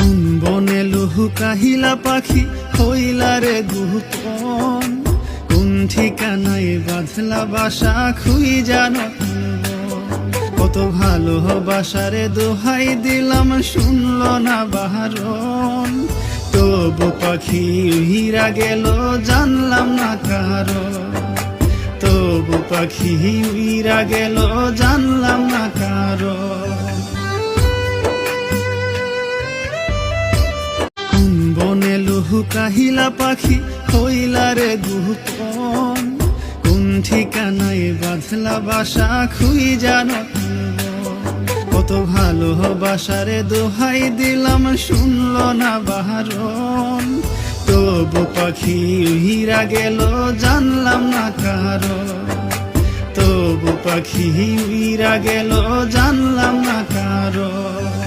কোন বনে লুহু কাহিলা পাখি হইলা রে গোপন, কোন ঠিকানায় বাঁধলা বাসা খুই জানো। কত ভালোবাসারে দোহাই দিলাম শুনলো না বারণ, তবু পাখি উইরা গেল জানলাম না কারণ, তবু পাখি উইরা গেল জানলাম না কারণ। কোন বনে লুহু কাহিলা পাখি হইলা রে গোপন, কোন ঠিকানায় বাঁধলা বাসা খুই জানো। কত ভালোবাসারে দোহাই দিলাম শুনলো না বারণ, তবু পাখি উইরা গেল জানলাম না কারণ, তবু পাখি উইরা গেল জানলাম না কারণ।